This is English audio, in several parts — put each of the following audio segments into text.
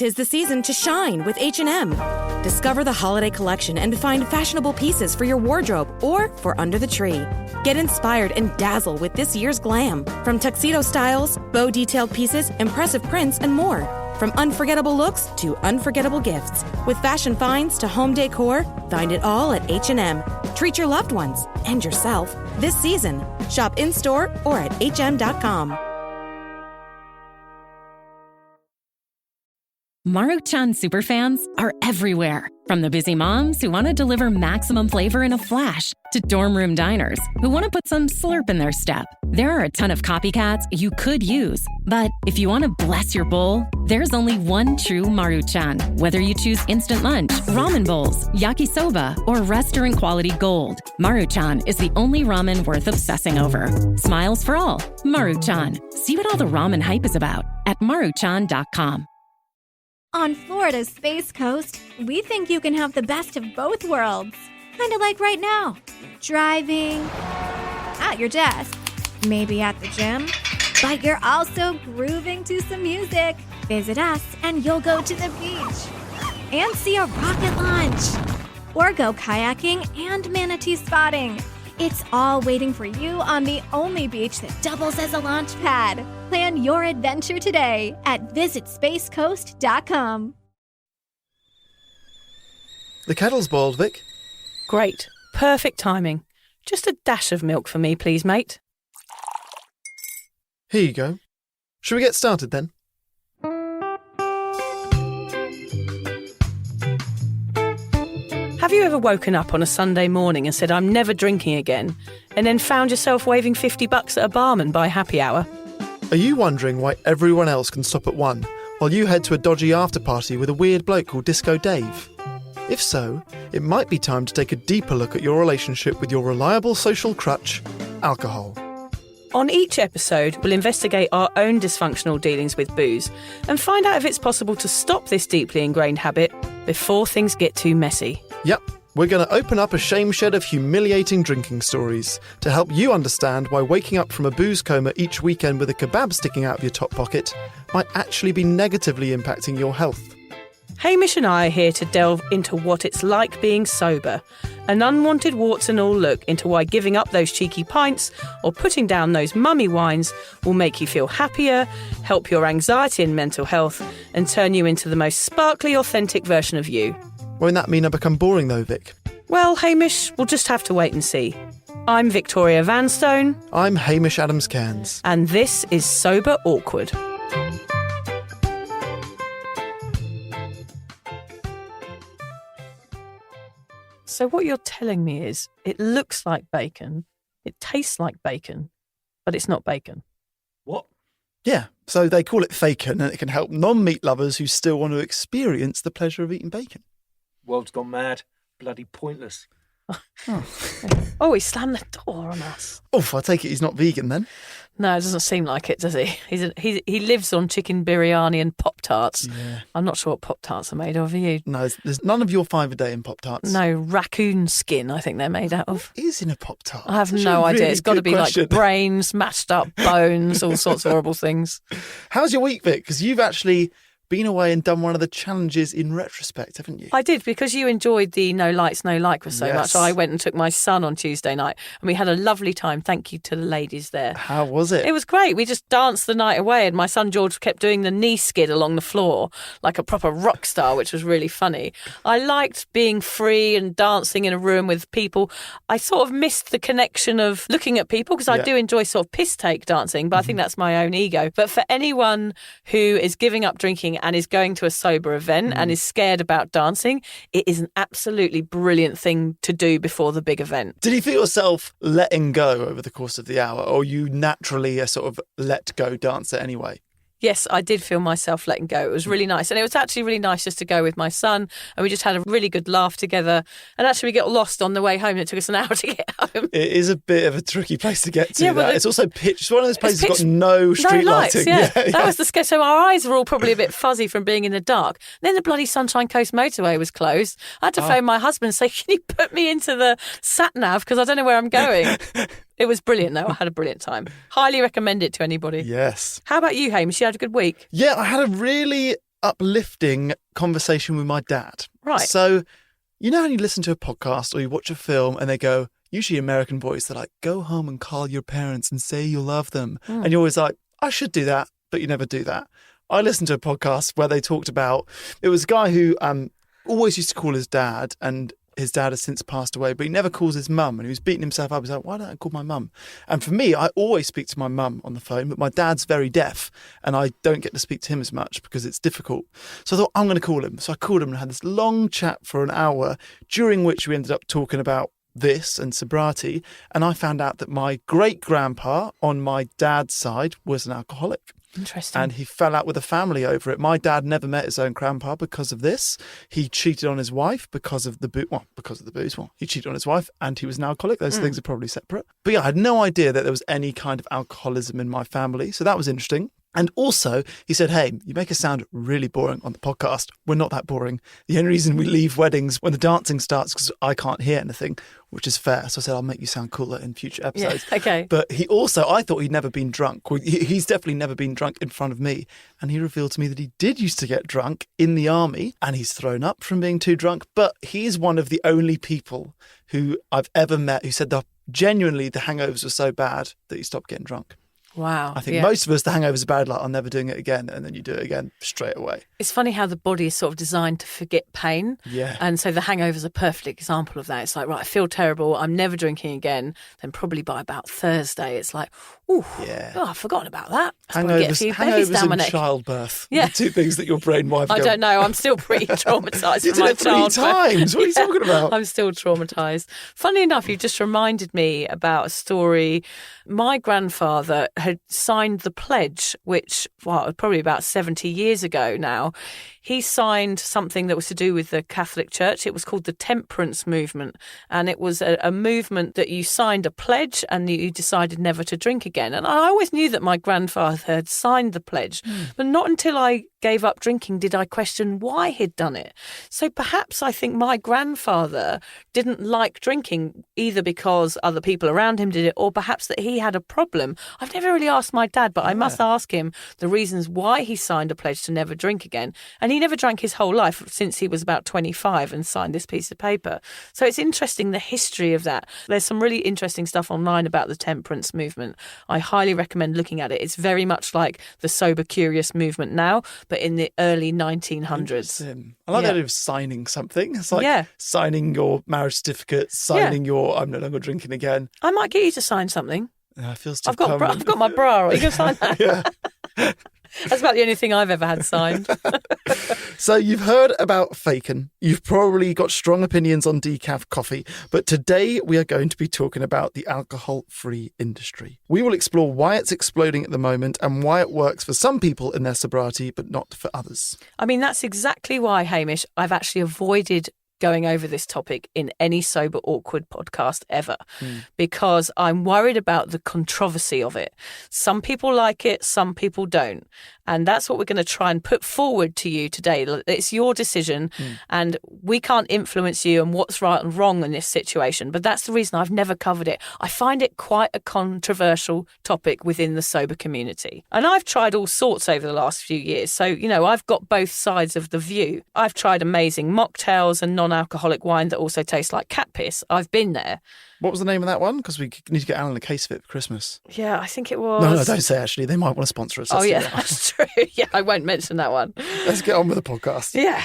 'Tis the season to shine with H&M. Discover the holiday collection and find fashionable pieces for your wardrobe or for under the tree. Get inspired and dazzle with this year's glam. From tuxedo styles, bow detailed pieces, impressive prints, and more. From unforgettable looks to unforgettable gifts. With fashion finds to home decor, find it all at H&M. Treat your loved ones and yourself this season. Shop in-store or at hm.com. Maruchan superfans are everywhere. From the busy moms who want to deliver maximum flavor in a flash to dorm room diners who want to put some slurp in their step. There are a ton of copycats you could use. But if you want to bless your bowl, there's only one true Maruchan. Whether you choose instant lunch, ramen bowls, yakisoba, or restaurant quality gold, Maruchan is the only ramen worth obsessing over. Smiles for all. Maruchan. See what all the ramen hype is about at maruchan.com. On Florida's Space Coast, we think you can have the best of both worlds. Kind of like right now. Driving, at your desk, maybe at the gym, but you're also grooving to some music. Visit us and you'll go to the beach and see a rocket launch. Or go kayaking and manatee spotting. It's all waiting for you on the only beach that doubles as a launch pad. Plan your adventure today at visitspacecoast.com. The kettle's boiled, Vic. Great. Perfect timing. Just a dash of milk for me, please, mate. Here you go. Shall we get started then? Have you ever woken up on a Sunday morning and said, I'm never drinking again, and then found yourself waving $50 at a barman by happy hour? Are you wondering why everyone else can stop at 1 while you head to a dodgy after-party with a weird bloke called Disco Dave? If so, it might be time to take a deeper look at your relationship with your reliable social crutch, alcohol. On each episode, we'll investigate our own dysfunctional dealings with booze and find out if it's possible to stop this deeply ingrained habit before things get too messy. Yep, we're going to open up a shame shed of humiliating drinking stories to help you understand why waking up from a booze coma each weekend with a kebab sticking out of your top pocket might actually be negatively impacting your health. Hamish and I are here to delve into what it's like being sober, an unwanted warts and all look into why giving up those cheeky pints or putting down those mummy wines will make you feel happier, help your anxiety and mental health, and turn you into the most sparkly, authentic version of you. Won't that mean I become boring though, Vic? Well, Hamish, we'll just have to wait and see. I'm Victoria Vanstone. I'm Hamish Adams-Cairns. And this is Sober Awkward. So what you're telling me is it looks like bacon, it tastes like bacon, but it's not bacon. What? Yeah, so they call it fakin, and it can help non-meat lovers who still want to experience the pleasure of eating bacon. World's gone mad. Bloody pointless. Oh, he slammed the door on us. Oof, I take it he's not vegan then. No, it doesn't seem like it, does he? He lives on chicken biryani and Pop-Tarts. Yeah. I'm not sure what Pop-Tarts are made of, are you? No, there's none of your 5 a day in Pop-Tarts. No, raccoon skin, I think they're made out of. What is in a Pop-Tart? I have That's no a idea. really It's got to good be question. like brains, mashed up bones, all sorts of horrible things. How's your week, Vic? Because you've actually been away and done one of the challenges in retrospect, haven't you? I did, because you enjoyed the No Lights, No Lycra so Yes. much. I went and took my son on Tuesday night and we had a lovely time. Thank you to the ladies there. How was it? It was great. We just danced the night away and my son George kept doing the knee skid along the floor like a proper rock star, which was really funny. I liked being free and dancing in a room with people. I sort of missed the connection of looking at people because I do enjoy sort of piss take dancing, but I think that's my own ego. But for anyone who is giving up drinking and is going to a sober event and is scared about dancing, it is an absolutely brilliant thing to do before the big event. Did you feel yourself letting go over the course of the hour, or you naturally a sort of let go dancer anyway? Yes, I did feel myself letting go. It was really nice. And it was actually really nice just to go with my son. And we just had a really good laugh together. And actually we got lost on the way home. It took us an hour to get home. It is a bit of a tricky place to get to. Yeah, It's also pitch. It's one of those places that's got no street lights, lighting. yeah. That was the scare. So our eyes were all probably a bit fuzzy from being in the dark. Then the bloody Sunshine Coast motorway was closed. I had to phone my husband and say, can you put me into the sat-nav because I don't know where I'm going. It was brilliant, though. I had a brilliant time. Highly recommend it to anybody. Yes. How about you, Hamish? You had a good week? Yeah, I had a really uplifting conversation with my dad. Right. So, you know when you listen to a podcast or you watch a film and they go, usually American boys, they're like, go home and call your parents and say you love them. And you're always like, I should do that, but you never do that. I listened to a podcast where they talked about, it was a guy who always used to call his dad, and his dad has since passed away, but he never calls his mum, and he was beating himself up. He's like, why don't I call my mum? And for me, I always speak to my mum on the phone, but my dad's very deaf and I don't get to speak to him as much because it's difficult. So I thought, I'm going to call him. So I called him and had this long chat for an hour, during which we ended up talking about this and sobriety. And I found out that my great-grandpa on my dad's side was an alcoholic. Interesting. And he fell out with the family over it. My dad never met his own grandpa because of this. He cheated on his wife because of the booze. Well, he cheated on his wife and he was an alcoholic. Those things are probably separate. But yeah, I had no idea that there was any kind of alcoholism in my family. So that was interesting. And also, he said, hey, you make us sound really boring on the podcast. We're not that boring. The only reason we leave weddings when the dancing starts because I can't hear anything, which is fair. So I said, I'll make you sound cooler in future episodes. Yeah, okay. But he also, I thought he'd never been drunk. Well, he's definitely never been drunk in front of me. And he revealed to me that he did used to get drunk in the army and he's thrown up from being too drunk. But he's one of the only people who I've ever met who said that genuinely the hangovers were so bad that he stopped getting drunk. Wow. I think most of us, the hangovers are bad, like, I'm never doing it again. And then you do it again straight away. It's funny how the body is sort of designed to forget pain. Yeah. And so the hangover's a perfect example of that. It's like, right, I feel terrible. I'm never drinking again. Then probably by about Thursday, it's like, ooh, I've forgotten about that. Hangovers and childbirth. Yeah. The two things that your brain might I don't know. I'm still pretty traumatised You from my did it 3 childhood. times. What are you talking about? I'm still traumatised. Funny enough, you've just reminded me about a story. My grandfather had signed the pledge, which, probably about 70 years ago now. He signed something that was to do with the Catholic Church. It was called the Temperance Movement. And it was a movement that you signed a pledge and you decided never to drink again. And I always knew that my grandfather had signed the pledge, but not until I gave up drinking did I question why he'd done it. So perhaps I think my grandfather didn't like drinking, either because other people around him did it or perhaps that he had a problem. I've never really asked my dad, but I must ask him the reasons why he signed a pledge to never drink again. And he never drank his whole life since he was about 25 and signed this piece of paper. So it's interesting, the history of that. There's some really interesting stuff online about the temperance movement. I highly recommend looking at it. It's very much like the sober curious movement now, but in the early 1900s. I like the idea of signing something. It's like signing your marriage certificate, signing your I'm no longer drinking again. I might get you to sign something. It feels too I've got my bra. Are you going to sign that? Yeah. That's about the only thing I've ever had signed. So you've heard about Faken. You've probably got strong opinions on decaf coffee. But today we are going to be talking about the alcohol-free industry. We will explore why it's exploding at the moment and why it works for some people in their sobriety, but not for others. I mean, that's exactly why, Hamish, I've actually avoided going over this topic in any Sober Awkward podcast ever, because I'm worried about the controversy of it. Some people like it, some people don't. And that's what we're going to try and put forward to you today. It's your decision and we can't influence you on what's right and wrong in this situation. But that's the reason I've never covered it. I find it quite a controversial topic within the sober community. And I've tried all sorts over the last few years. So, I've got both sides of the view. I've tried amazing mocktails and non-alcoholic wine that also tastes like cat piss. I've been there. What was the name of that one? Because we need to get Alan a case of it for Christmas. Yeah, I think it was... No, don't say actually. They might want to sponsor us. That's true. Yeah, I won't mention that one. Let's get on with the podcast. Yeah.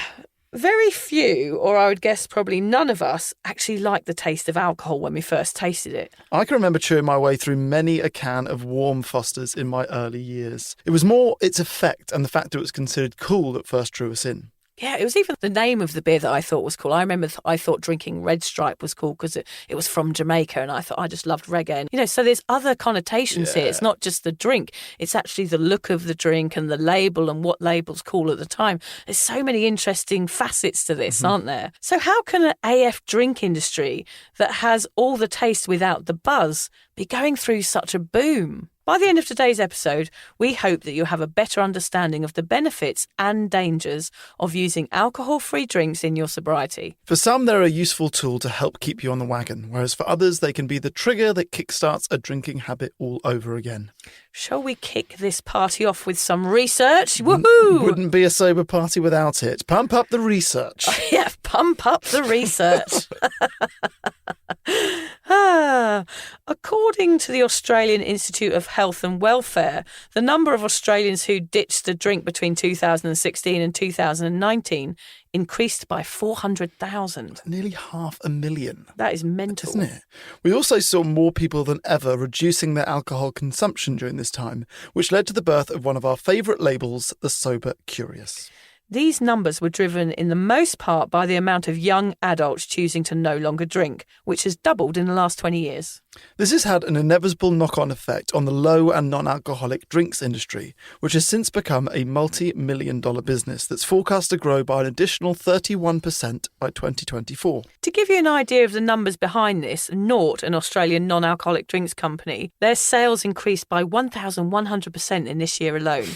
Very few, or I would guess probably none of us, actually liked the taste of alcohol when we first tasted it. I can remember chewing my way through many a can of warm Fosters in my early years. It was more its effect and the fact that it was considered cool that first drew us in. Yeah, it was even the name of the beer that I thought was cool. I remember I thought drinking Red Stripe was cool because it was from Jamaica and I thought I just loved reggae. And, so there's other connotations here. It's not just the drink. It's actually the look of the drink and the label and what label's cool at the time. There's so many interesting facets to this, aren't there? So how can an AF drink industry that has all the taste without the buzz be going through such a boom? By the end of today's episode, we hope that you'll have a better understanding of the benefits and dangers of using alcohol-free drinks in your sobriety. For some, they're a useful tool to help keep you on the wagon, whereas for others, they can be the trigger that kickstarts a drinking habit all over again. Shall we kick this party off with some research? Woohoo! Wouldn't be a sober party without it. Pump up the research. Yeah, pump up the research. According to the Australian Institute of Health and Welfare, the number of Australians who ditched a drink between 2016 and 2019 increased by 400,000. Nearly 500,000. That is mental. Isn't it? We also saw more people than ever reducing their alcohol consumption during this time, which led to the birth of one of our favourite labels, the Sober Curious. These numbers were driven in the most part by the amount of young adults choosing to no longer drink, which has doubled in the last 20 years. This has had an inevitable knock-on effect on the low and non-alcoholic drinks industry, which has since become a multi-million-dollar business that's forecast to grow by an additional 31% by 2024. To give you an idea of the numbers behind this, Nort, an Australian non-alcoholic drinks company, their sales increased by 1,100% in this year alone.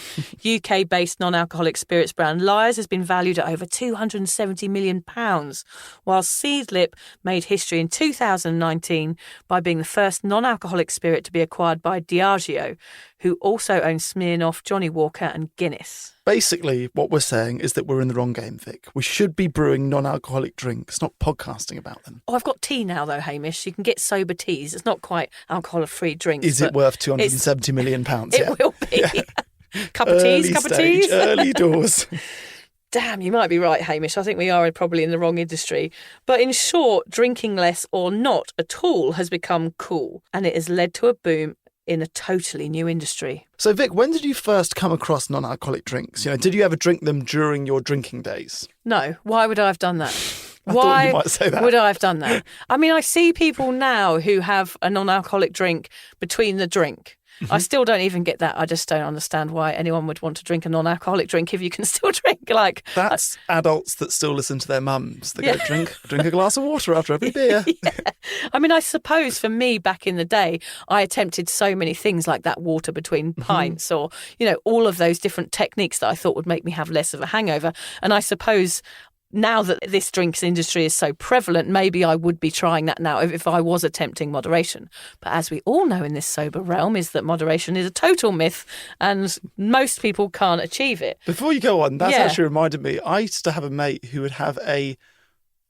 UK-based non-alcoholic spirits brand Lyre's has been valued at over £270 million, while Seedlip made history in 2019 by being the first non-alcoholic spirit to be acquired by Diageo, who also owns Smirnoff, Johnny Walker and Guinness. Basically, what we're saying is that we're in the wrong game, Vic. We should be brewing non-alcoholic drinks, not podcasting about them. Oh, I've got tea now, though, Hamish. You can get sober teas. It's not quite alcohol-free drinks. Is it worth £270 million? It will be. Yeah. Cup of teas. Early doors. Damn, you might be right, Hamish. I think we are probably in the wrong industry. But in short, drinking less or not at all has become cool, and it has led to a boom in a totally new industry. So, Vic, when did you first come across non-alcoholic drinks? Did you ever drink them during your drinking days? No. Why would I have done that? Thought you might say that. Would I have done that? I mean, I see people now who have a non-alcoholic drink between the drink. Mm-hmm. I still don't even get that. I just don't understand why anyone would want to drink a non-alcoholic drink if you can still drink. That's adults that still listen to their mums. They go, drink a glass of water after every beer. Yeah. I mean, I suppose for me back in the day, I attempted so many things like that water between pints or, all of those different techniques that I thought would make me have less of a hangover. And I suppose now that this drinks industry is so prevalent, maybe I would be trying that now if I was attempting moderation. But as we all know in this sober realm is that moderation is a total myth and most people can't achieve it. Before you go on, that's actually reminded me, I used to have a mate who would have a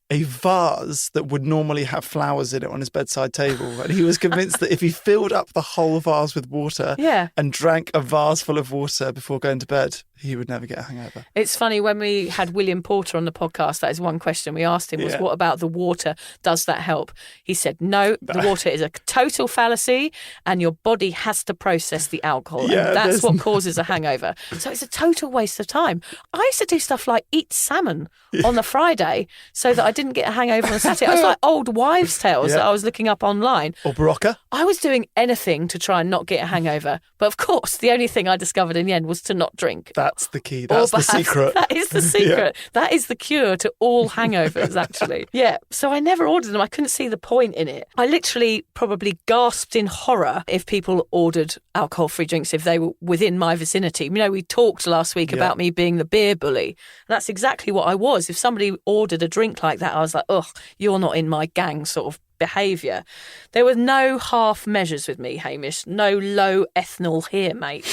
vase that would normally have flowers in it on his bedside table. And he was convinced that if he filled up the whole vase with water and drank a vase full of water before going to bed, he would never get a hangover. It's funny, when we had William Porter on the podcast, that is one question we asked him was, what about the water? Does that help? He said, no, the water is a total fallacy and your body has to process the alcohol. And that's what causes a hangover. So it's a total waste of time. I used to do stuff like eat salmon on the Friday so that I didn't get a hangover on the Saturday. I was like old wives' tales that I was looking up online. Or Barocca. I was doing anything to try and not get a hangover. But of course, the only thing I discovered in the end was to not drink. That's the key. That's the secret. That is the secret. That is the cure to all hangovers, actually. So I never ordered them. I couldn't see the point in it. I literally probably gasped in horror if people ordered alcohol-free drinks if they were within my vicinity. We talked last week about me being the beer bully. That's exactly what I was. If somebody ordered a drink like that, I was like, ugh, you're not in my gang sort of behaviour. There were no half measures with me, Hamish. No low ethanol here, mate.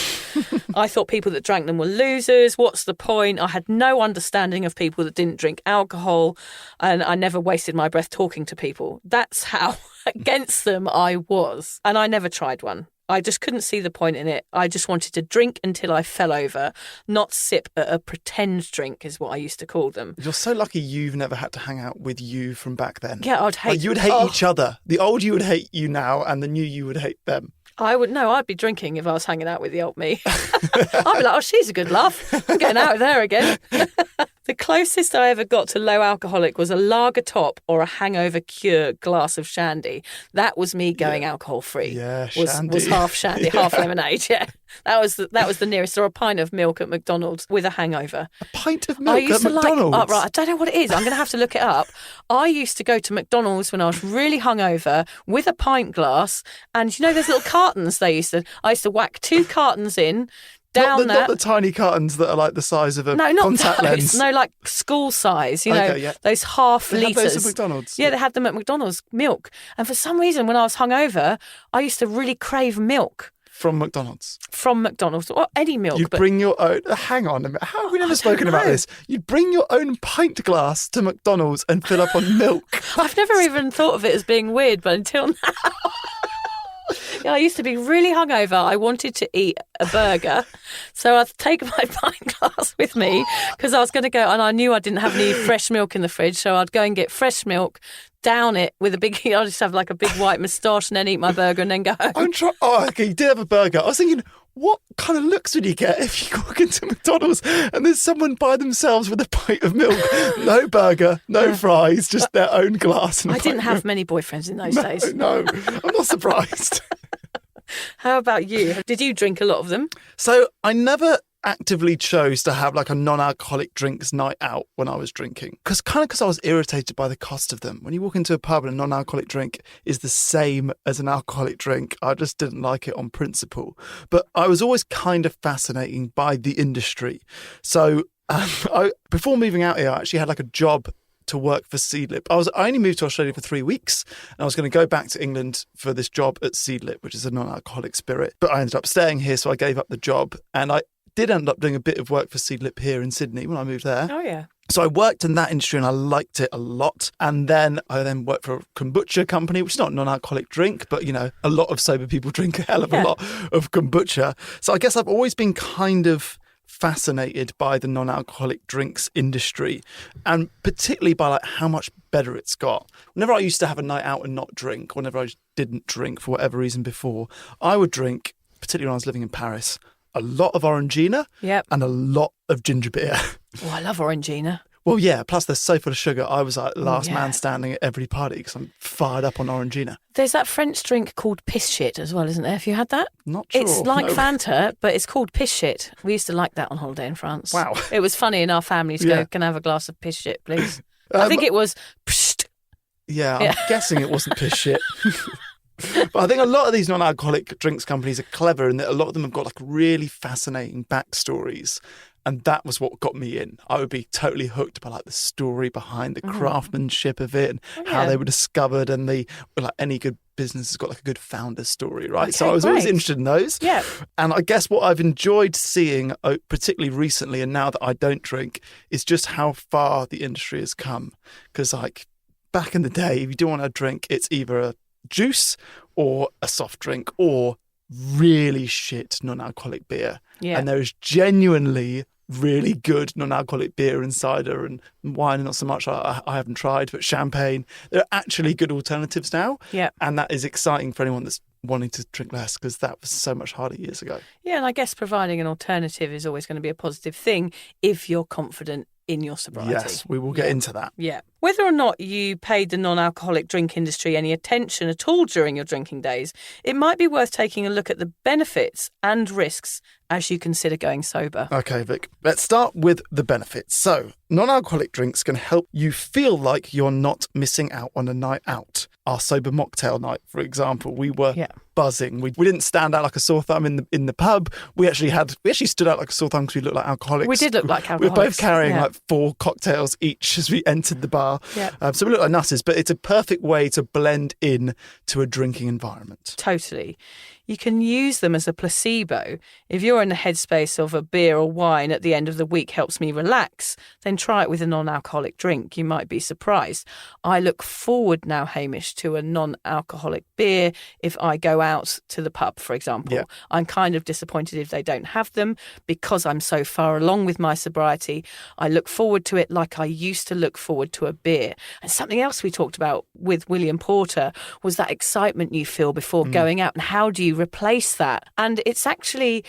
I thought people that drank them were losers. What's the point? I had no understanding of people that didn't drink alcohol, and I never wasted my breath talking to people. That's how against them I was. And I never tried one. I just couldn't see the point in it. I just wanted to drink until I fell over, not sip at a pretend drink is what I used to call them. You're so lucky you've never had to hang out with you from back then. Yeah, I'd hate... you would hate each other. The old you would hate you now and the new you would hate them. I'd be drinking if I was hanging out with the old me. I'd be like, oh, she's a good laugh. I'm getting out of there again. The closest I ever got to low alcoholic was a lager top or a hangover cure glass of shandy. That was me going alcohol free. Yeah, was shandy. half shandy, half lemonade. Yeah, that was the nearest. Or a pint of milk at McDonald's with a hangover. A pint of milk at McDonald's? Right, I don't know what it is. I'm going to have to look it up. I used to go to McDonald's when I was really hungover with a pint glass, and there's little cartons I used to whack 2 cartons in. Not the tiny cartons that are like the size of a contact lens. No, like school size, those half they litres. have those at McDonald's? Yeah, they had them at McDonald's, milk. And for some reason, when I was hungover, I used to really crave milk. From McDonald's? From McDonald's, or any milk. You bring your own... Hang on a minute. How have we never spoken about this? You'd bring your own pint glass to McDonald's and fill up on milk. I've never even thought of it as being weird, but until now... I used to be really hungover. I wanted to eat a burger. So I'd take my pint glass with me because I was going to go, and I knew I didn't have any fresh milk in the fridge. So I'd go and get fresh milk, down it with I'll just have like a big white moustache and then eat my burger and then go home. Okay, you did have a burger. I was thinking, what kind of looks would you get if you walk into McDonald's and there's someone by themselves with a pint of milk? No burger, no fries, just their own glass. And I didn't have many boyfriends in those days. No, I'm not surprised. How about you? Did you drink a lot of them? So I never actively chose to have like a non-alcoholic drinks night out when I was drinking. Because I was irritated by the cost of them. When you walk into a pub and a non-alcoholic drink is the same as an alcoholic drink, I just didn't like it on principle. But I was always kind of fascinated by the industry. So before moving out here, I actually had like a job to work for Seedlip. I only moved to Australia for 3 weeks and I was going to go back to England for this job at Seedlip, which is a non-alcoholic spirit. But I ended up staying here, so I gave up the job, and I did end up doing a bit of work for Seedlip here in Sydney when I moved there. Oh, yeah. So I worked in that industry and I liked it a lot. And then I worked for a kombucha company, which is not a non-alcoholic drink, but, a lot of sober people drink a hell of a lot of kombucha. So I guess I've always been kind of fascinated by the non-alcoholic drinks industry, and particularly by like how much better it's got. Whenever I used to have a night out and not drink, whenever I didn't drink for whatever reason before, I would drink, particularly when I was living in Paris, a lot of Orangina and a lot of ginger beer. Oh, I love Orangina. Well, yeah, plus they're so full of sugar. I was like last man standing at every party because I'm fired up on Orangina. There's that French drink called piss shit as well, isn't there? Have you had that? Not sure. It's like Fanta, but it's called piss shit. We used to like that on holiday in France. Wow. It was funny in our family to go, can I have a glass of piss shit, please? I think it was psht. Yeah, I'm guessing it wasn't piss shit. But I think a lot of these non-alcoholic drinks companies are clever in that a lot of them have got like really fascinating backstories. And that was what got me in. I would be totally hooked by like the story behind the craftsmanship of it and how they were discovered. And like any good business has got like a good founder story, right? Okay, so I was always interested in those. Yeah. And I guess what I've enjoyed seeing, particularly recently and now that I don't drink, is just how far the industry has come. Because like back in the day, if you do want to drink, it's either a juice or a soft drink or really shit non-alcoholic beer. Yeah. And there is genuinely really good non-alcoholic beer and cider and wine, not so much. I haven't tried, but champagne. There are actually good alternatives now. Yeah. And that is exciting for anyone that's wanting to drink less, because that was so much harder years ago. Yeah, and I guess providing an alternative is always going to be a positive thing if you're confident in your sobriety. Yes, we will get into that. Yeah. Whether or not you paid the non-alcoholic drink industry any attention at all during your drinking days, it might be worth taking a look at the benefits and risks as you consider going sober. Okay, Vic, let's start with the benefits. So, non-alcoholic drinks can help you feel like you're not missing out on a night out. Our sober mocktail night, for example, we were buzzing. We didn't stand out like a sore thumb in the pub. We actually stood out like a sore thumb because we looked like alcoholics. We did look like alcoholics. We were both carrying like 4 cocktails each as we entered the bar. Yeah. So we looked like nutters, but it's a perfect way to blend in to a drinking environment. Totally. You can use them as a placebo. If you're in the headspace of a beer or wine at the end of the week helps me relax, then try it with a non-alcoholic drink. You might be surprised. I look forward now, Hamish, to a non-alcoholic beer if I go out to the pub, for example. Yeah. I'm kind of disappointed if they don't have them because I'm so far along with my sobriety. I look forward to it like I used to look forward to a beer. And something else we talked about with William Porter was that excitement you feel before going out, and how do you replace that? And it's actually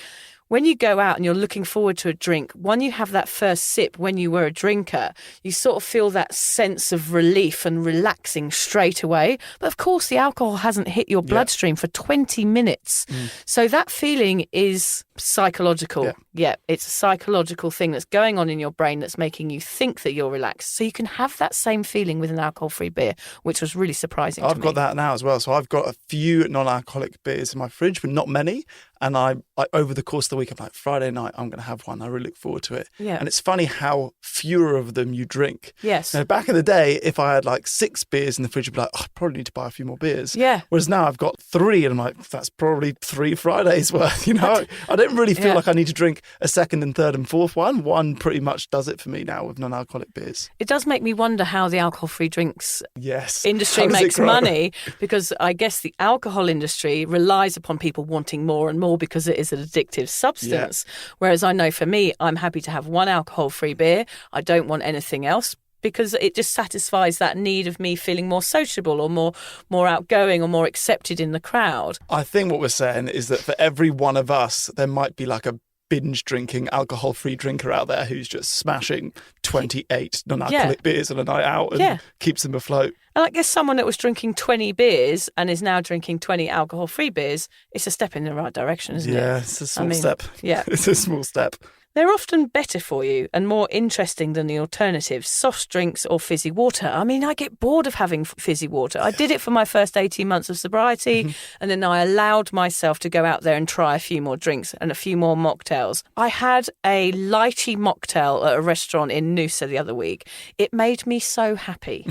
when you go out and you're looking forward to a drink, when you have that first sip when you were a drinker, you sort of feel that sense of relief and relaxing straight away. But of course, the alcohol hasn't hit your bloodstream for 20 minutes. So that feeling is psychological. Yeah, it's a psychological thing that's going on in your brain that's making you think that you're relaxed. So you can have that same feeling with an alcohol-free beer, which was really surprising to me. I've got that now as well. So I've got a few non-alcoholic beers in my fridge, but not many. And I over the course of the week, I'm like, Friday night, I'm going to have one. I really look forward to it. Yeah. And it's funny how fewer of them you drink. Yes. Now, back in the day, if I had like 6 beers in the fridge, I'd be like, I probably need to buy a few more beers. Yeah. Whereas now I've got 3 and I'm like, that's probably 3 Fridays worth. I don't really feel like I need to drink a second and third and fourth one. One pretty much does it for me now with non-alcoholic beers. It does make me wonder how the alcohol-free drinks industry How does it makes grow? money, because I guess the alcohol industry relies upon people wanting more and more because it is an addictive substance. Whereas I know for me, I'm happy to have one alcohol-free beer. I don't want anything else, because it just satisfies that need of me feeling more sociable or more outgoing or more accepted in the crowd. I think what we're saying is that for every one of us, there might be like a binge drinking alcohol-free drinker out there who's just smashing 28 non-alcoholic beers on a night out and keeps them afloat. And I guess someone that was drinking 20 beers and is now drinking 20 alcohol-free beers, it's a step in the right direction, isn't it? Yeah, it's a small step. Yeah. It's a small step. They're often better for you and more interesting than the alternatives, soft drinks or fizzy water. I mean, I get bored of having fizzy water. I did it for my first 18 months of sobriety, and then I allowed myself to go out there and try a few more drinks and a few more mocktails. I had a lychee mocktail at a restaurant in Noosa the other week. It made me so happy,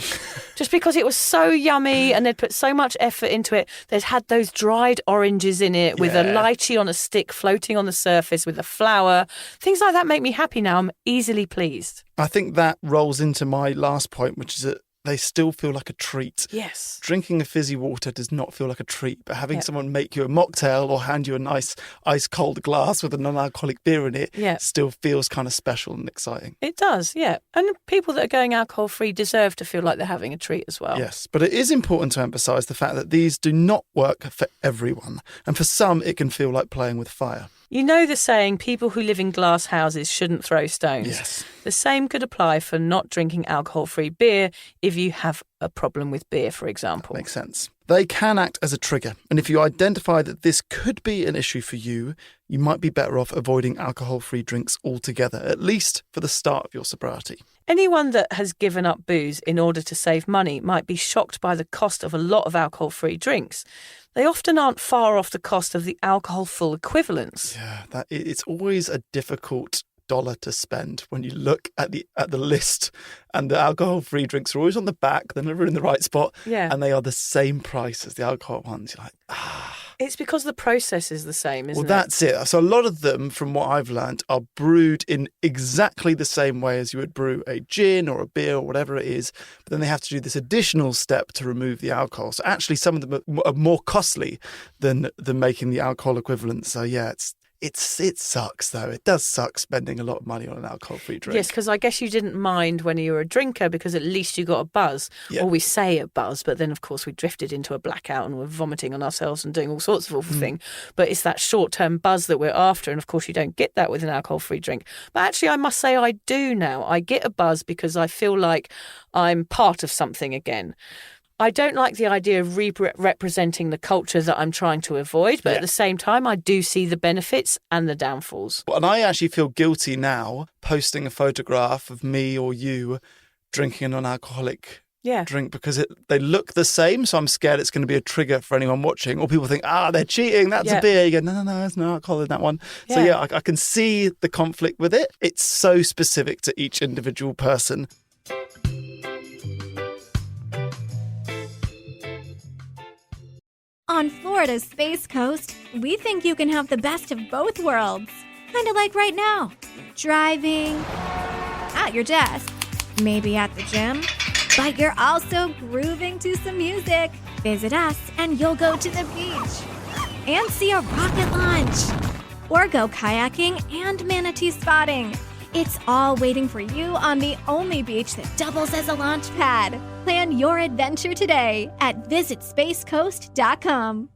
just because it was so yummy and they'd put so much effort into it. They'd had those dried oranges in it with a lychee on a stick floating on the surface with a flower. Things like that make me happy now. I'm easily pleased. I think that rolls into my last point, which is that they still feel like a treat. Yes. Drinking a fizzy water does not feel like a treat, but having someone make you a mocktail or hand you a nice ice cold glass with a non-alcoholic beer in it still feels kind of special and exciting. It does, yeah. And people that are going alcohol-free deserve to feel like they're having a treat as well. Yes, but it is important to emphasise the fact that these do not work for everyone. And for some, it can feel like playing with fire. You know the saying, people who live in glass houses shouldn't throw stones. Yes. The same could apply for not drinking alcohol-free beer if you have a problem with beer, for example. Makes sense. They can act as a trigger, and if you identify that this could be an issue for you, you might be better off avoiding alcohol-free drinks altogether, at least for the start of your sobriety. Anyone that has given up booze in order to save money might be shocked by the cost of a lot of alcohol-free drinks. They often aren't far off the cost of the alcohol-full equivalents. Yeah, it's always a difficult dollar to spend when you look at the list, and the alcohol-free drinks are always on the back. They're never in the right spot, and they are the same price as the alcohol ones. You're like, It's because the process is the same, isn't it? Well, that's it. So a lot of them, from what I've learned, are brewed in exactly the same way as you would brew a gin or a beer or whatever it is. But then they have to do this additional step to remove the alcohol. So actually, some of them are more costly than making the alcohol equivalent. So yeah, it sucks, though. It does suck spending a lot of money on an alcohol-free drink. Yes, because I guess you didn't mind when you were a drinker because at least you got a buzz. Yeah. Or we say a buzz, but then, of course, we drifted into a blackout and we're vomiting on ourselves and doing all sorts of awful things. But it's that short-term buzz that we're after. And, of course, you don't get that with an alcohol-free drink. But actually, I must say I do now. I get a buzz because I feel like I'm part of something again. I don't like the idea of representing the culture that I'm trying to avoid, but at the same time, I do see the benefits and the downfalls. And I actually feel guilty now posting a photograph of me or you drinking a non-alcoholic drink because they look the same, so I'm scared it's going to be a trigger for anyone watching, or people think, they're cheating, that's a beer. You go, no, there's no alcohol in that one. So I can see the conflict with it. It's so specific to each individual person. On Florida's Space Coast, we think you can have the best of both worlds. Kind of like right now. Driving, at your desk, maybe at the gym, but you're also grooving to some music. Visit us and you'll go to the beach and see a rocket launch. Or go kayaking and manatee spotting. It's all waiting for you on the only beach that doubles as a launch pad. Plan your adventure today at visitspacecoast.com.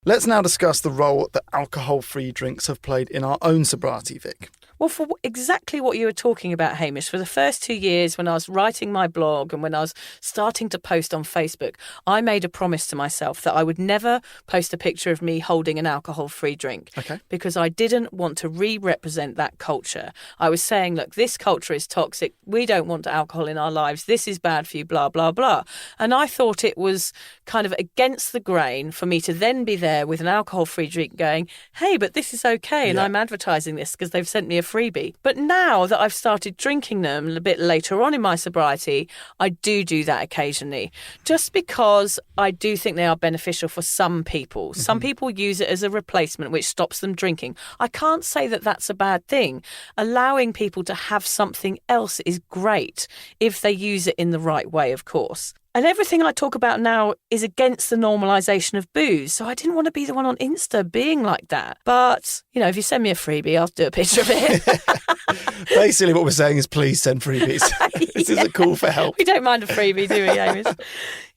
Let's now discuss the role that alcohol-free drinks have played in our own sobriety, Vic. Well, for exactly what you were talking about, Hamish, for the first 2 years when I was writing my blog and when I was starting to post on Facebook, I made a promise to myself that I would never post a picture of me holding an alcohol-free drink. Okay. Because I didn't want to re-represent that culture. I was saying, look, this culture is toxic. We don't want alcohol in our lives. This is bad for you, blah, blah, blah. And I thought it was kind of against the grain for me to then be there with an alcohol-free drink going, hey, but this is okay. And I'm advertising this because they've sent me a freebie. But now that I've started drinking them a bit later on in my sobriety, I do that occasionally, just because I do think they are beneficial for some people. Mm-hmm. Some people use it as a replacement, which stops them drinking. I can't say that that's a bad thing. Allowing people to have something else is great if they use it in the right way, of course. And everything I talk about now is against the normalisation of booze. So I didn't want to be the one on Insta being like that. But, you know, if you send me a freebie, I'll do a picture of it. Basically what we're saying is please send freebies. This is a call for help. We don't mind a freebie, do we, Hamish?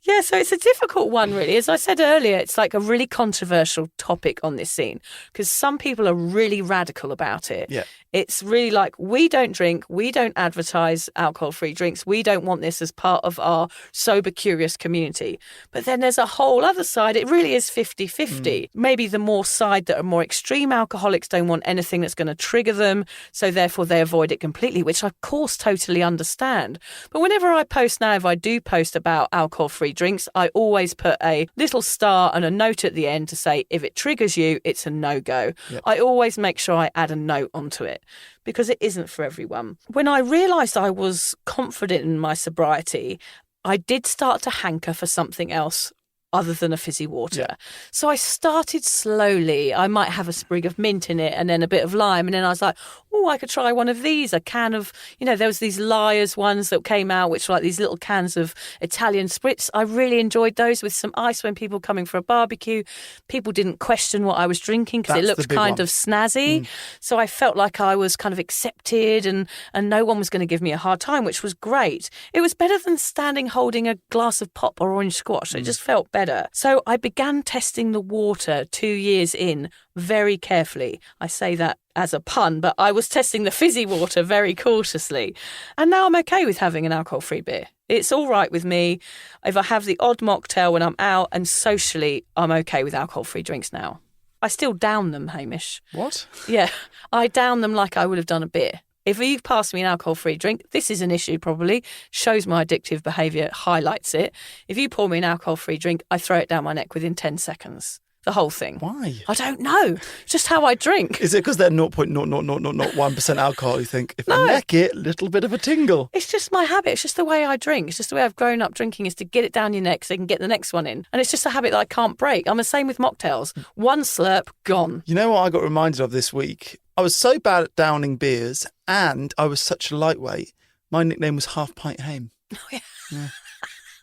Yeah, so it's a difficult one, really. As I said earlier, it's like a really controversial topic on this scene because some people are really radical about it. Yeah. It's really like, we don't drink, we don't advertise alcohol-free drinks, we don't want this as part of our sober, curious community. But then there's a whole other side. It really is 50-50. Maybe the more side that are more extreme alcoholics don't want anything that's going to trigger them, so therefore they avoid it completely, which I, of course, totally understand. But whenever I post now, if I do post about alcohol-free drinks, I always put a little star and a note at the end to say, if it triggers you, it's a no-go. Yep. I always make sure I add a note onto it because it isn't for everyone. When I realised I was confident in my sobriety, I did start to hanker for something else other than a fizzy water. Yeah. So I started slowly. I might have a sprig of mint in it and then a bit of lime. And then I was like, oh, I could try one of these. A can of, you know, there was these Liars ones that came out, which were like these little cans of Italian spritz. I really enjoyed those with some ice when people were coming for a barbecue. People didn't question what I was drinking because it looked kind of snazzy. So I felt like I was kind of accepted and no one was going to give me a hard time, which was great. It was better than standing holding a glass of pop or orange squash. It just felt better. So I began testing the water 2 years in very carefully. I say that as a pun, but I was testing the fizzy water very cautiously. And now I'm okay with having an alcohol-free beer. It's all right with me. If I have the odd mocktail when I'm out and socially, I'm okay with alcohol-free drinks now. I still down them, Hamish. What? Yeah, I down them like I would have done a beer. If you pass me an alcohol-free drink, this is an issue probably, shows my addictive behaviour, highlights it. If you pour me an alcohol-free drink, I throw it down my neck within 10 seconds. The whole thing. Why? I don't know. It's just how I drink. Is it because they're 0.00001% alcohol? You think, if I neck it, a little bit of a tingle. It's just my habit. It's just the way I drink. It's just the way I've grown up drinking is to get it down your neck so you can get the next one in. And it's just a habit that I can't break. I'm the same with mocktails. One slurp, gone. You know what I got reminded of this week? I was so bad at downing beers and I was such a lightweight. My nickname was Half Pint Hame. Oh, yeah.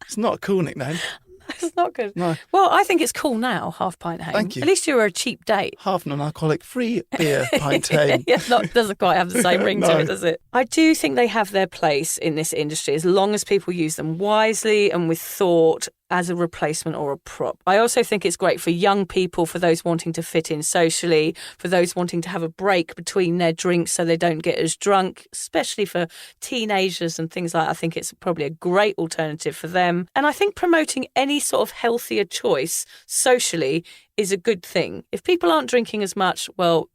It's not a cool nickname. It's not good. No. Well, I think it's cool now, Half Pint Hame. Thank you. At least you were a cheap date. Half non-alcoholic free beer pint Hame. Yeah, doesn't quite have the same ring to it, does it? I do think they have their place in this industry as long as people use them wisely and with thought as a replacement or a prop. I also think it's great for young people, for those wanting to fit in socially, for those wanting to have a break between their drinks so they don't get as drunk, especially for teenagers and things like that. I think it's probably a great alternative for them. And I think promoting any sort of healthier choice socially is a good thing. If people aren't drinking as much, well,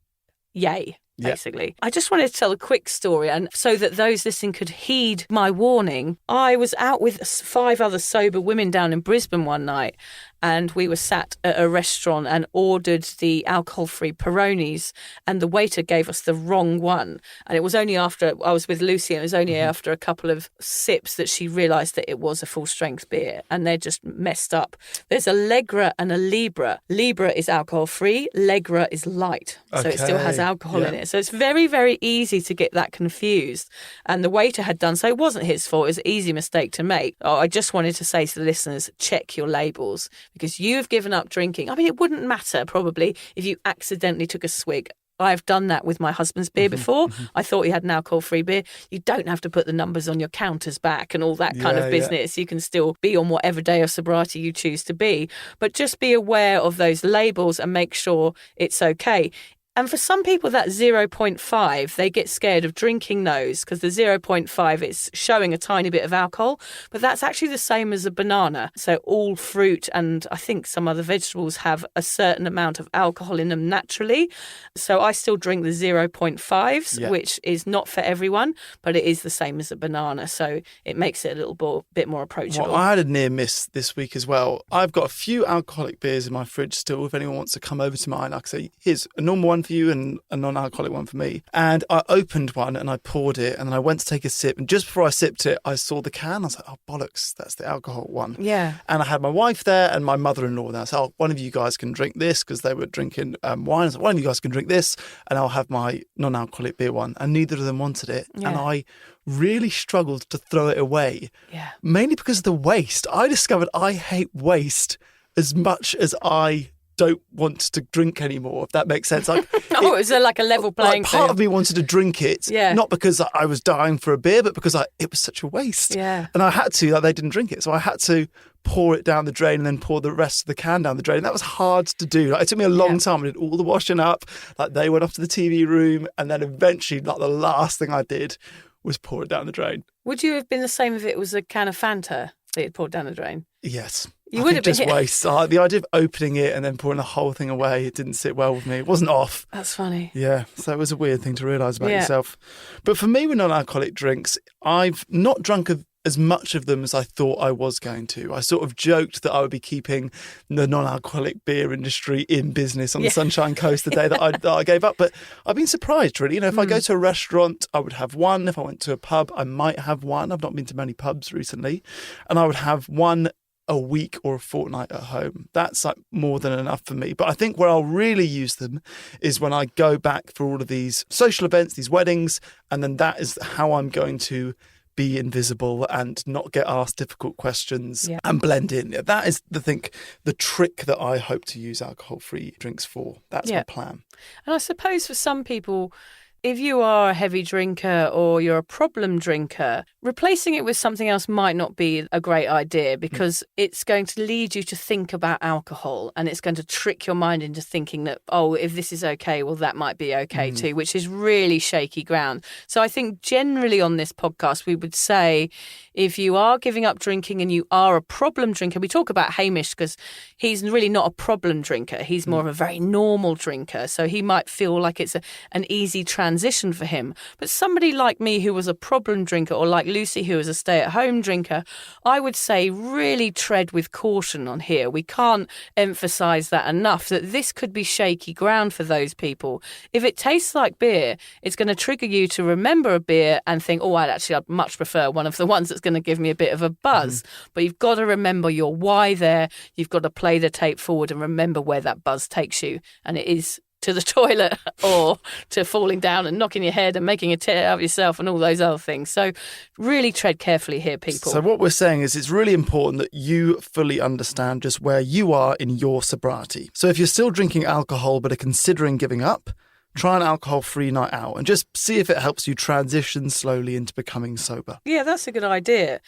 yay. Basically. Yep. I just wanted to tell a quick story and so that those listening could heed my warning. I was out with 5 other sober women down in Brisbane one night and we were sat at a restaurant and ordered the alcohol-free Peronis and the waiter gave us the wrong one. And it was only after I was with Lucy and it was only after a couple of sips that she realised that it was a full-strength beer and they're just messed up. There's a Legra and a Libra. Libra is alcohol-free, Legra is light. So it still has alcohol in it. So it's very, very easy to get that confused. And the waiter had done so. It wasn't his fault. It was an easy mistake to make. Oh, I just wanted to say to the listeners, check your labels because you've given up drinking. I mean, it wouldn't matter probably if you accidentally took a swig. I've done that with my husband's beer before. I thought he had an alcohol-free beer. You don't have to put the numbers on your counters back and all that kind of business. You can still be on whatever day of sobriety you choose to be. But just be aware of those labels and make sure it's okay. And for some people, that 0.5, they get scared of drinking those because the 0.5, it's showing a tiny bit of alcohol, but that's actually the same as a banana. So all fruit and I think some other vegetables have a certain amount of alcohol in them naturally. So I still drink the 0.5s, which is not for everyone, but it is the same as a banana. So it makes it a little bit more approachable. Well, I had a near miss this week as well. I've got a few alcoholic beers in my fridge still. If anyone wants to come over to mine, I can say, here's a normal one for you and a non-alcoholic one for me. And I opened one and I poured it and then I went to take a sip. And just before I sipped it, I saw the can. I was like, oh, bollocks, that's the alcohol one. Yeah. And I had my wife there and my mother-in-law there. I said, oh, one of you guys can drink this because they were drinking wine. I said, one of you guys can drink this and I'll have my non-alcoholic beer one. And neither of them wanted it. Yeah. And I really struggled to throw it away. Yeah. Mainly because of the waste. I discovered I hate waste as much as I don't want to drink anymore, if that makes sense. Like, it was like a level playing field. Part of me wanted to drink it, not because I was dying for a beer, but because it was such a waste. Yeah. And I had to, they didn't drink it. So I had to pour it down the drain and then pour the rest of the can down the drain. That was hard to do. It took me a long time. I did all the washing up. They went off to the TV room. And then eventually, the last thing I did was pour it down the drain. Would you have been the same if it was a can of Fanta that you'd poured down the drain? Yes. You would have been. Just waste. The idea of opening it and then pouring the whole thing away, it didn't sit well with me. It wasn't off. That's funny. Yeah, so it was a weird thing to realise about yourself. But for me with non-alcoholic drinks, I've not drunk as much of them as I thought I was going to. I sort of joked that I would be keeping the non-alcoholic beer industry in business on the Sunshine Coast the day that I gave up. But I've been surprised, really. If I go to a restaurant, I would have one. If I went to a pub, I might have one. I've not been to many pubs recently. And I would have one a week or a fortnight at home. That's more than enough for me. But I think where I'll really use them is when I go back for all of these social events, these weddings, and then that is how I'm going to be invisible and not get asked difficult questions and blend in. That is the trick that I hope to use alcohol-free drinks for. That's my plan. And I suppose for some people, if you are a heavy drinker or you're a problem drinker, replacing it with something else might not be a great idea because it's going to lead you to think about alcohol and it's going to trick your mind into thinking that, oh, if this is okay, well, that might be okay too, which is really shaky ground. So I think generally on this podcast, we would say if you are giving up drinking and you are a problem drinker, we talk about Hamish because he's really not a problem drinker. He's more of a very normal drinker. So he might feel like it's an easy transition for him. But somebody like me who was a problem drinker or like Lucy who was a stay-at-home drinker, I would say really tread with caution on here. We can't emphasise that enough, that this could be shaky ground for those people. If it tastes like beer, it's going to trigger you to remember a beer and think, oh, I'd much prefer one of the ones that's going to give me a bit of a buzz. But you've got to remember your why there. You've got to play the tape forward and remember where that buzz takes you. And it is to the toilet or to falling down and knocking your head and making a tear out of yourself and all those other things. So really tread carefully here, people. So what we're saying is it's really important that you fully understand just where you are in your sobriety. So if you're still drinking alcohol but are considering giving up, try an alcohol-free night out and just see if it helps you transition slowly into becoming sober. Yeah, that's a good idea.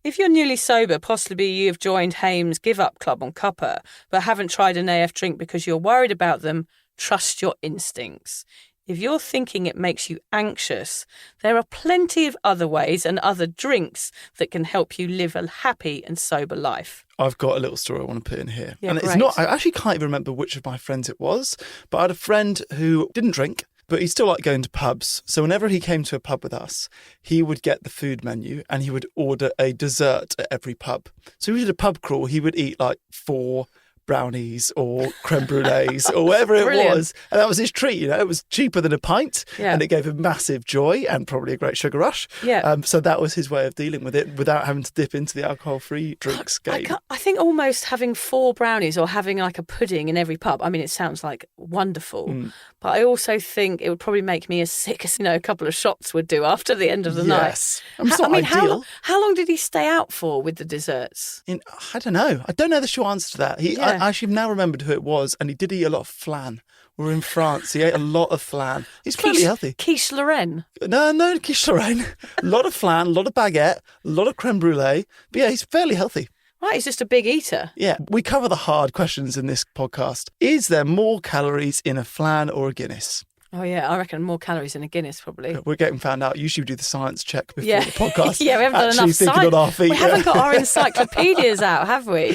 If you're newly sober, possibly you've joined Haim's Give Up Club on Cuppa, but haven't tried an AF drink because you're worried about them, trust your instincts. If you're thinking it makes you anxious, there are plenty of other ways and other drinks that can help you live a happy and sober life. I've got a little story I want to put in here. Yeah, and it's not, I actually can't even remember which of my friends it was, but I had a friend who didn't drink, but he still liked going to pubs. So whenever he came to a pub with us, he would get the food menu and he would order a dessert at every pub. So if we did a pub crawl, he would eat 4 brownies or creme brulees or whatever it was. And that was his treat. It was cheaper than a pint and it gave him massive joy and probably a great sugar rush. Yeah. So that was his way of dealing with it without having to dip into the alcohol-free drinks game. I think almost having 4 brownies or having a pudding in every pub, it sounds wonderful. But I also think it would probably make me as sick as, a couple of shots would do after the end of the night. Yes. It's not ideal. How long did he stay out for with the desserts? I don't know. I don't know the short answer to that. I actually now remembered who it was, and he did eat a lot of flan were in France. He ate a lot of flan. He's fairly healthy. Quiche Lorraine. No, quiche Lorraine. A lot of flan, a lot of baguette, a lot of creme brulee. But yeah, he's fairly healthy. Right, he's just a big eater. Yeah, we cover the hard questions in this podcast. Is there more calories in a flan or a Guinness? Oh, yeah, I reckon more calories in a Guinness, probably. We're getting found out. Usually we do the science check before the podcast. Yeah, we haven't done enough thinking on our feet. We haven't got our encyclopedias out, have we?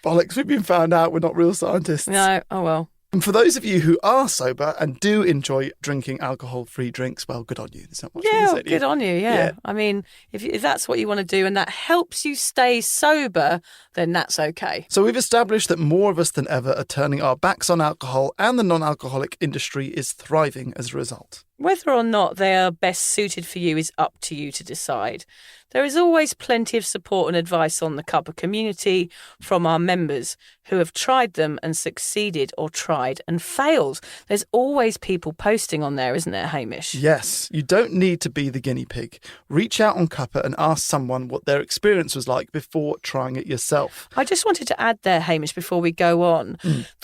Bollocks, we've been found out. We're not real scientists. No, oh well. And for those of you who are sober and do enjoy drinking alcohol-free drinks, well, good on you. There's not much we can say to you. Good on you, yeah. I mean, if that's what you want to do and that helps you stay sober, then that's okay. So we've established that more of us than ever are turning our backs on alcohol, and the non-alcoholic industry is thriving as a result. Whether or not they are best suited for you is up to you to decide. There is always plenty of support and advice on the Cuppa community from our members who have tried them and succeeded, or tried and failed. There's always people posting on there, isn't there, Hamish? Yes, you don't need to be the guinea pig. Reach out on Cuppa and ask someone what their experience was like before trying it yourself. I just wanted to add there, Hamish, before we go on.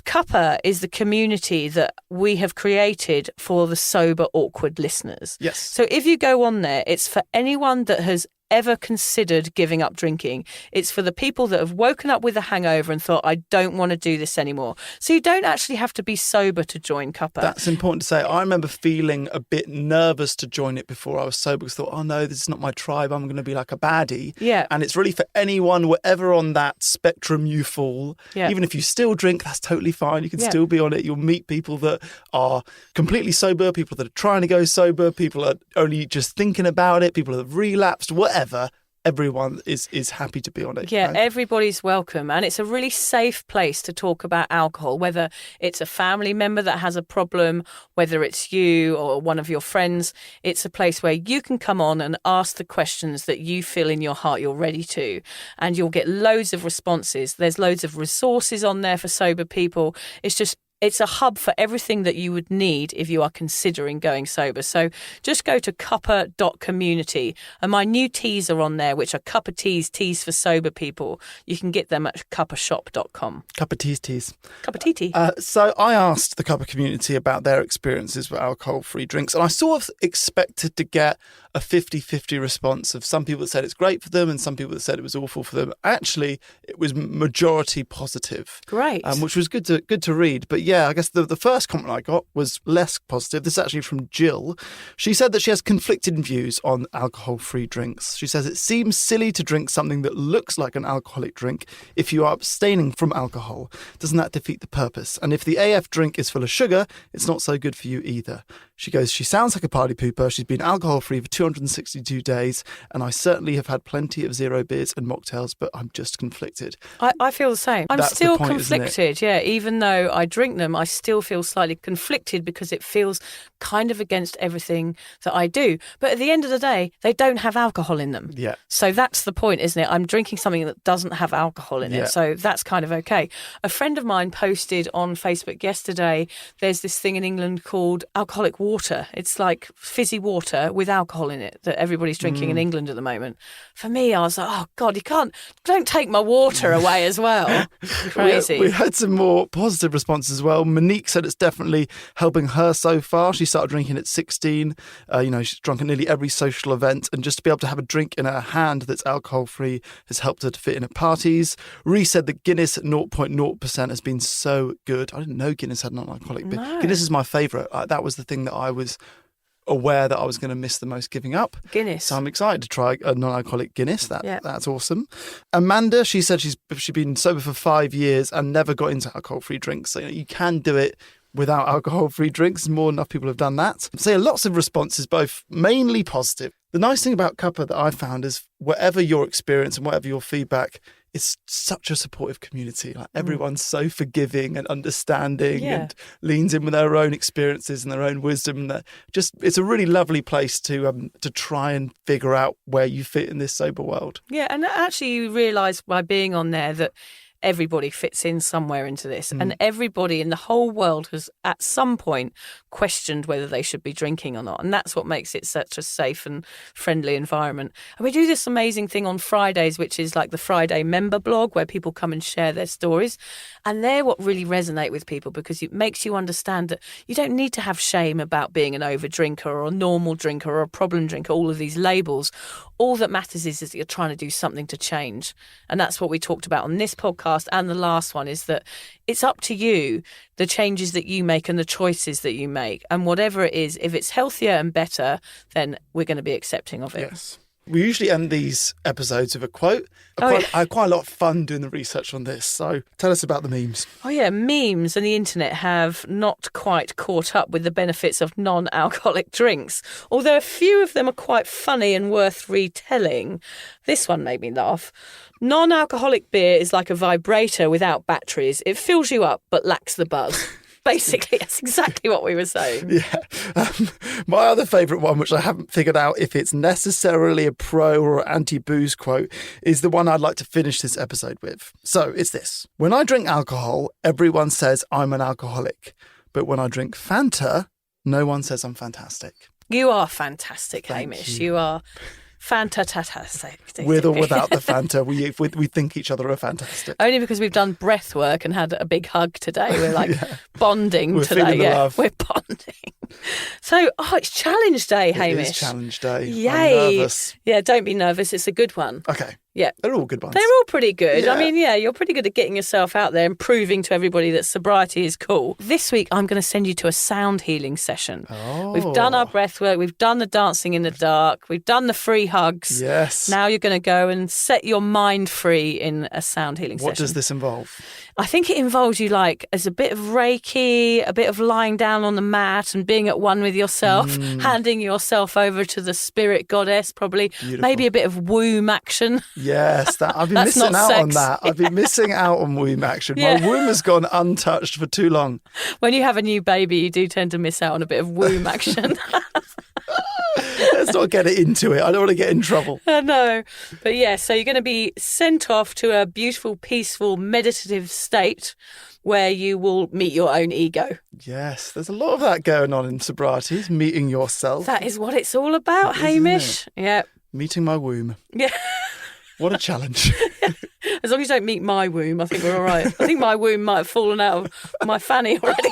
Cuppa is the community that we have created for the sober, awkward listeners. Yes. So if you go on there, it's for anyone that has ever considered giving up drinking. It's for the people that have woken up with a hangover and thought, I don't want to do this anymore. So you don't actually have to be sober to join Cuppa. That's important to say. I remember feeling a bit nervous to join it before I was sober, because I thought, oh no, this is not my tribe. I'm going to be like a baddie. Yeah. And it's really for anyone, wherever on that spectrum you fall. Yeah. Even if you still drink, that's totally fine. You can still be on it. You'll meet people that are completely sober, people that are trying to go sober, people that are only just thinking about it, people that have relapsed, whatever. Everyone is happy to be on it. Yeah, right? Everybody's welcome. And it's a really safe place to talk about alcohol, whether it's a family member that has a problem, whether it's you or one of your friends. It's a place where you can come on and ask the questions that you feel in your heart you're ready to. And you'll get loads of responses. There's loads of resources on there for sober people. It's a hub for everything that you would need if you are considering going sober. So just go to cuppa.community. And my new teas are on there, which are Cuppa teas, teas for sober people. You can get them at cuppashop.com. Cuppa teas. Cuppa tea. So I asked the Cuppa community about their experiences with alcohol-free drinks, and I sort of expected to get a 50-50 response of some people that said it's great for them and some people that said it was awful for them. Actually, it was majority positive. Great. Which was good to read. But yeah, I guess the first comment I got was less positive. This is actually from Jill. She said that she has conflicted views on alcohol-free drinks. She says it seems silly to drink something that looks like an alcoholic drink if you are abstaining from alcohol. Doesn't that defeat the purpose? And if the AF drink is full of sugar, it's not so good for you either. She goes, she sounds like a party pooper. She's been alcohol-free for 262 days, and I certainly have had plenty of zero beers and mocktails, but I'm just conflicted. I feel the same. I'm That's still the point, conflicted, yeah. Even though I drink them, I still feel slightly conflicted because it feels kind of against everything that I do. But at the end of the day, they don't have alcohol in them. Yeah. So that's the point, isn't it? I'm drinking something that doesn't have alcohol in it. So that's kind of okay. A friend of mine posted on Facebook yesterday, there's this thing in England called alcoholic water. It's like fizzy water with alcohol in it that everybody's drinking in England at the moment. For me, I was like, oh God, don't take my water away as well. Crazy. We had some more positive responses as well. Monique said it's definitely helping her so far. She started drinking at 16. She's drunk at nearly every social event, and just to be able to have a drink in her hand that's alcohol-free has helped her to fit in at parties. Ree said that Guinness at 0.0% has been so good. I didn't know Guinness had non-alcoholic beer. No. Guinness is my favourite. That was the thing that I was aware that I was going to miss the most giving up. Guinness. So I'm excited to try a non-alcoholic Guinness. That's awesome. Amanda, she said she's been sober for 5 years and never got into alcohol-free drinks. So you can do it without alcohol-free drinks. More than enough people have done that. So lots of responses, both mainly positive. The nice thing about Cuppa that I found is whatever your experience and whatever your feedback, it's such a supportive community. Like everyone's so forgiving and understanding and leans in with their own experiences and their own wisdom. And it's a really lovely place to try and figure out where you fit in this sober world. Yeah, and actually you realise by being on there that everybody fits in somewhere into this. And everybody in the whole world has at some point questioned whether they should be drinking or not. And that's what makes it such a safe and friendly environment. And we do this amazing thing on Fridays, which is like the Friday member blog, where people come and share their stories. And they're what really resonate with people, because it makes you understand that you don't need to have shame about being an over drinker or a normal drinker or a problem drinker, all of these labels. All that matters is that you're trying to do something to change. And that's what we talked about on this podcast and the last one, is that it's up to you, the changes that you make and the choices that you make. And whatever it is, if it's healthier and better, then we're going to be accepting of it. Yes. We usually end these episodes with a quote. I had quite a lot of fun doing the research on this, so tell us about the memes. Oh yeah, memes and the internet have not quite caught up with the benefits of non-alcoholic drinks, although a few of them are quite funny and worth retelling. This one made me laugh. Non-alcoholic beer is like a vibrator without batteries. It fills you up but lacks the buzz. Basically, that's exactly what we were saying. Yeah. My other favourite one, which I haven't figured out if it's necessarily a pro or anti-booze quote, is the one I'd like to finish this episode with. So it's this. When I drink alcohol, everyone says I'm an alcoholic. But when I drink Fanta, no one says I'm fantastic. You are fantastic, Hamish. You are fantastic. With or without the Fanta, we think each other are fantastic. Only because we've done breath work and had a big hug today. We're like bonding We're today. feeling the love. We're bonding. So, it's challenge day, Hamish. It is challenge day. Yay. I'm nervous. Yeah, don't be nervous. It's a good one. Okay. Yeah. They're all good ones. They're all pretty good. Yeah. I mean, yeah, you're pretty good at getting yourself out there and proving to everybody that sobriety is cool. This week, I'm going to send you to a sound healing session. Oh. We've done our breath work. We've done the dancing in the dark. We've done the free hugs. Yes. Now you're going to go and set your mind free in a sound healing session. What does this involve? I think it involves you as a bit of Reiki, a bit of lying down on the mat and being at one with yourself, handing yourself over to the spirit goddess, probably. Beautiful. Maybe a bit of womb action. Yes, I've been That's missing not out on sex. that. I've been missing out on womb action. Yeah. My womb has gone untouched for too long. When you have a new baby, you do tend to miss out on a bit of womb action. Let's not get it into it. I don't want to get in trouble. I know. But yeah, so you're going to be sent off to a beautiful, peaceful, meditative state where you will meet your own ego. Yes, there's a lot of that going on in sobriety, is meeting yourself. That is what it's all about, It is, Hamish. isn't Yeah. Meeting my womb. Yeah. What a challenge. As long as you don't meet my womb, I think we're all right. I think my womb might have fallen out of my fanny already.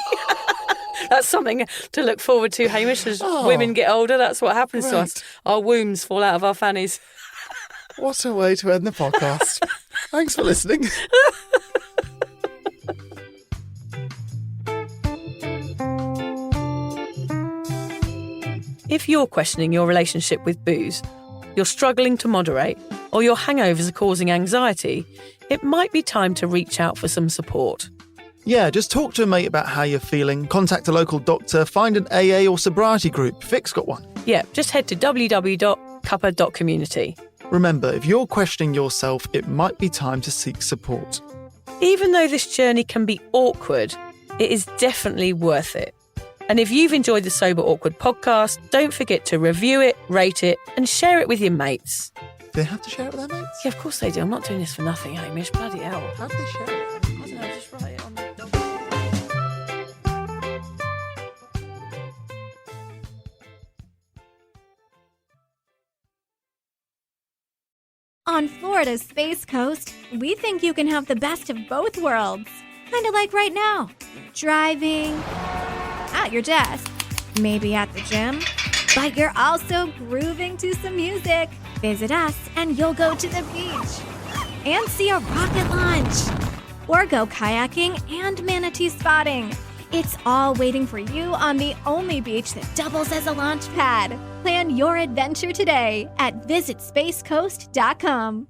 That's something to look forward to, Hamish. As women get older, that's what happens to us. Our wombs fall out of our fannies. What a way to end the podcast. Thanks for listening. If you're questioning your relationship with booze, you're struggling to moderate, or your hangovers are causing anxiety, it might be time to reach out for some support. Yeah, just talk to a mate about how you're feeling, contact a local doctor, find an AA or sobriety group. Vic's got one. Yeah, just head to www.cuppa.community. Remember, if you're questioning yourself, it might be time to seek support. Even though this journey can be awkward, it is definitely worth it. And if you've enjoyed the Sober Awkward podcast, don't forget to review it, rate it, and share it with your mates. Do they have to share it with their mates? Yeah, of course they do. I'm not doing this for nothing, Hamish. Bloody hell. How do they share it? I don't know, just write it on the... On Florida's Space Coast, we think you can have the best of both worlds. Kind of like right now. Driving, at your desk, maybe at the gym, but you're also grooving to some music. Visit us and you'll go to the beach and see a rocket launch. Or go kayaking and manatee spotting. It's all waiting for you on the only beach that doubles as a launch pad. Plan your adventure today at visitspacecoast.com.